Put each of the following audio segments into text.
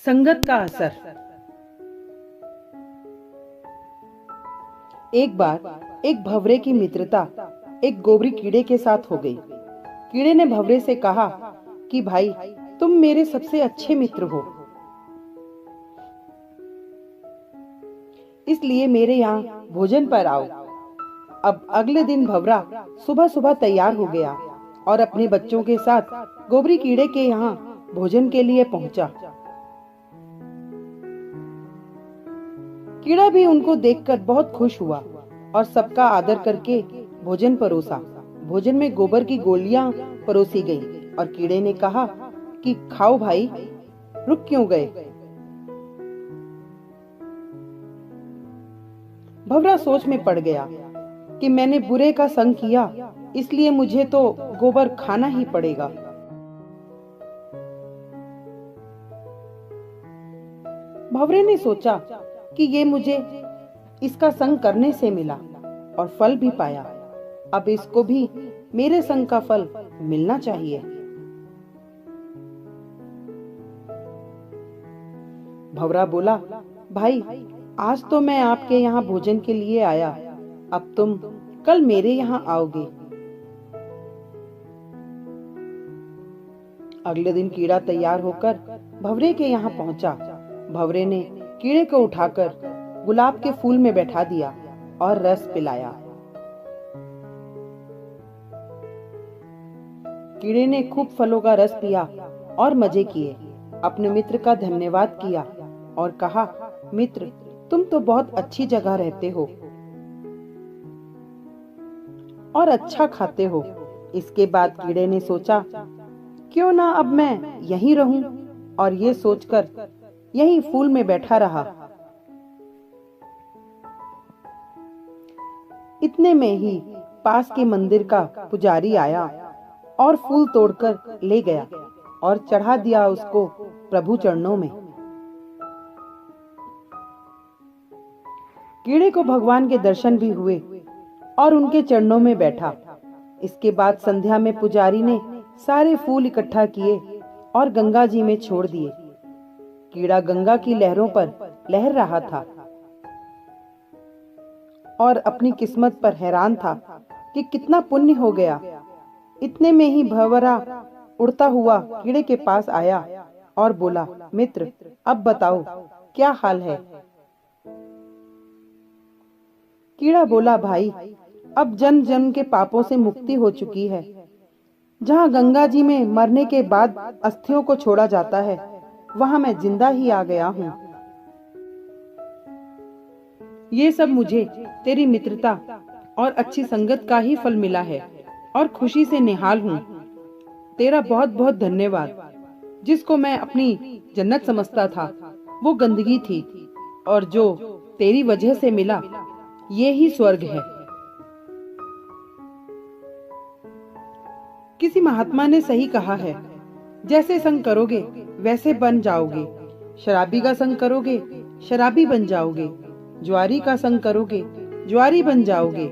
संगत का असर। एक बार एक भंवरे की मित्रता एक गोबरी कीड़े के साथ हो गई। कीड़े ने भंवरे से कहा कि भाई, तुम मेरे सबसे अच्छे मित्र हो, इसलिए मेरे यहाँ भोजन पर आओ। अब अगले दिन भंवरा सुबह सुबह तैयार हो गया और अपने बच्चों के साथ गोबरी कीड़े के यहाँ भोजन के लिए पहुंचा। कीड़ा भी उनको देखकर बहुत खुश हुआ और सबका आदर करके भोजन परोसा। भोजन में गोबर की गोलियां परोसी गईं और कीड़े ने कहा कि खाओ भाई, रुक क्यों गए। भंवरा सोच में पड़ गया कि मैंने बुरे का संग किया, इसलिए मुझे तो गोबर खाना ही पड़ेगा। भंवरे ने सोचा कि ये मुझे इसका संग करने से मिला और फल भी पाया, अब इसको भी मेरे संग का फल मिलना चाहिए। भंवरा बोला, भाई, आज तो मैं आपके यहाँ भोजन के लिए आया, अब तुम कल मेरे यहाँ आओगे। अगले दिन कीड़ा तैयार होकर भंवरे के यहाँ पहुंचा। भंवरे ने कीड़े को उठाकर गुलाब के फूल में बैठा दिया और रस पिलाया। कीड़े ने खूब फलों का रस पिया और मजे किए। अपने मित्र का धन्यवाद किया और कहा, मित्र, तुम तो बहुत अच्छी जगह रहते हो और अच्छा खाते हो। इसके बाद कीड़े ने सोचा, क्यों ना अब मैं यहीं रहूं, और ये सोचकर यहीं फूल में बैठा रहा। इतने में ही पास के मंदिर का पुजारी आया और फूल तोड़कर ले गया और चढ़ा दिया उसको प्रभु चरणों में। कीड़े को भगवान के दर्शन भी हुए और उनके चरणों में बैठा। इसके बाद संध्या में पुजारी ने सारे फूल इकट्ठा किए और गंगा जी में छोड़ दिए। कीड़ा गंगा की लहरों पर लहर रहा था और अपनी किस्मत पर हैरान था कि कितना पुण्य हो गया। इतने में ही भंवरा उड़ता हुआ कीड़े के पास आया और बोला, मित्र, अब बताओ क्या हाल है। कीड़ा बोला, भाई, अब जन्म जन्म के पापों से मुक्ति हो चुकी है। जहाँ गंगा जी में मरने के बाद अस्थियों को छोड़ा जाता है, वहाँ मैं जिंदा ही आ गया हूँ। ये सब मुझे तेरी मित्रता और अच्छी संगत का ही फल मिला है और खुशी से निहाल हूँ। तेरा बहुत बहुत धन्यवाद। जिसको मैं अपनी जन्नत समझता था, वो गंदगी थी, और जो तेरी वजह से मिला, ये ही स्वर्ग है। किसी महात्मा ने सही कहा है, जैसे संग करोगे वैसे बन जाओगे। शराबी का संग करोगे, शराबी बन जाओगे। ज्वारी का संग करोगे, ज्वारी बन जाओगे।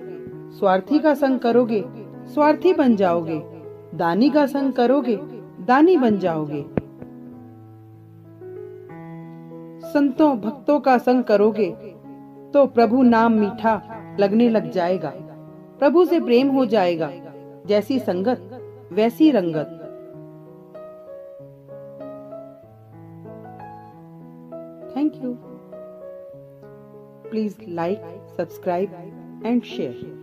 स्वार्थी का संग करोगे, स्वार्थी बन जाओगे। दानी का संग करोगे, दानी बन जाओगे। संतों भक्तों का संग करोगे तो प्रभु नाम मीठा लगने लग जाएगा। प्रभु से प्रेम हो जाएगा। जैसी संगत वैसी रंगत। Thank you. Please like, subscribe and share.